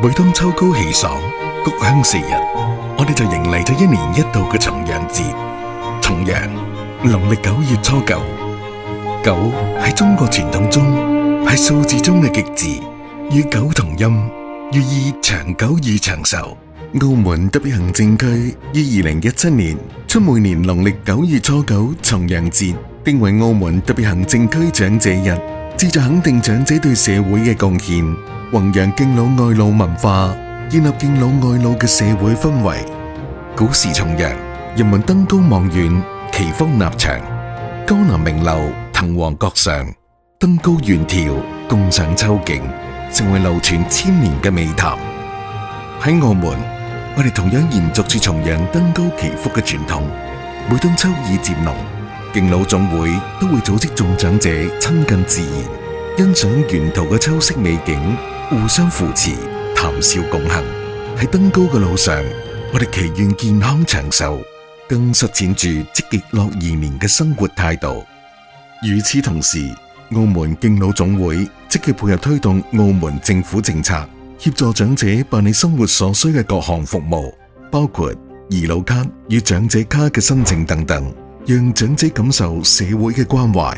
每當秋高氣爽，菊香四溢，我哋就迎嚟咗一年一度嘅重陽節。重陽，農曆9月初9。9喺中國傳統中係數字中嘅極致，與狗同音，寓意長久與長壽。澳門特別行政區於2017年將每年農曆9月初9重陽節定為澳門特別行政區長者日，旨在肯定長者對社會嘅貢獻，弘揚敬老愛老文化，建立敬老愛老嘅社會氛圍。古時重陽，人們登高望遠，祈福納祥，江南名流騰王閣上，登高遠眺，共賞秋景，成為流傳千年嘅美談。喺澳門，我哋同樣延續住重陽登高祈福嘅傳統。每當秋意漸濃，敬老總會都會組織眾長者親近自然，欣賞沿途嘅秋色美景，互相扶持，談笑共行。喺登高嘅路上，我哋祈願健康長壽，更實踐住積極樂頤年嘅生活態度。與此同時，澳門敬老總會積極配合推動澳門政府政策，協助長者辦理生活所需嘅各項服務，包括頤老卡與長者卡嘅申請等等，讓長者感受社會嘅關懷。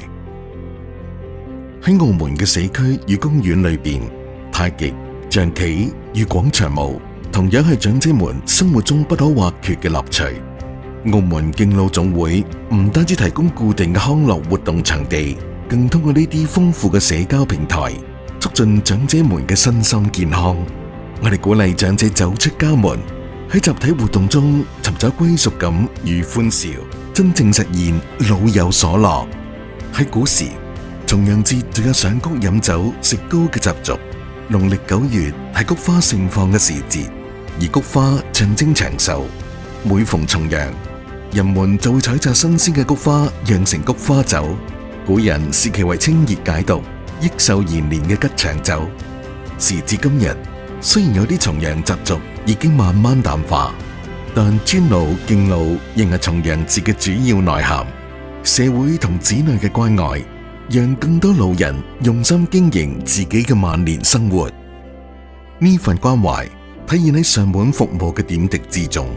喺澳門嘅社區與公園裏邊，太極、象棋與廣場舞同樣係長者們生活中不可或缺嘅樂趣。澳門敬老總會唔單止提供固定嘅康樂活動場地，更通過呢啲豐富嘅社交平台，促進長者們嘅身心健康。我哋鼓勵長者走出家門，喺集體活動中尋找歸屬感與歡笑，真正實現老有所樂。喺古時，重陽節仲有賞菊飲酒食糕嘅習俗。農曆9月係菊花盛放嘅時節，而菊花象徵長壽。每逢重陽，人們就會採摘新鮮嘅菊花釀成菊花酒。古人視其為清熱解毒、益壽延年嘅吉祥酒。時至今日，雖然有啲重陽習俗已經慢慢淡化，但尊老敬老仍係重陽節嘅主要內涵。社會同子女嘅關愛，讓更多老人用心經營自己嘅晚年生活。呢份關懷體現喺上門服務嘅點滴之中。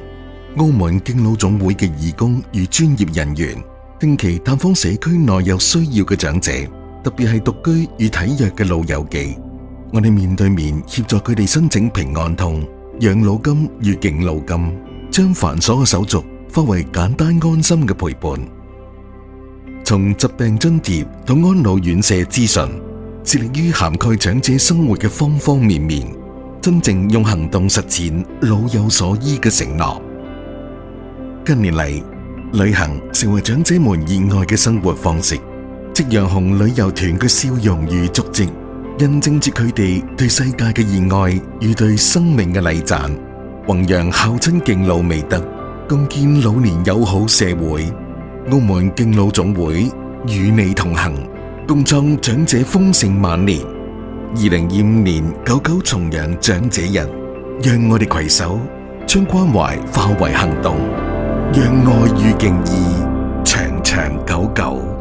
澳門敬老總會嘅義工與專業人員定期探訪社區內有需要嘅長者，特別係獨居與體弱嘅老友記。我哋面對面協助佢哋申請平安通、養老金與敬老金，將繁瑣嘅手續化為簡單安心嘅陪伴。從疾病津貼到安老院舍資訊，致力於涵蓋長者生活嘅方方面面，真正用行動實踐老有所依嘅承諾。近年嚟，旅行成為長者們熱愛嘅生活方式。夕陽紅旅遊團嘅笑容與足跡，印證住佢哋對世界嘅熱愛與對生命嘅禮讚，弘揚孝親敬老美德，共建老年友好社會。澳門敬老總會與你同行，共創長者豐盛晚年。2025年99重陽長者日，讓我哋攜手將關懷化為行動，讓愛與敬意長長久久。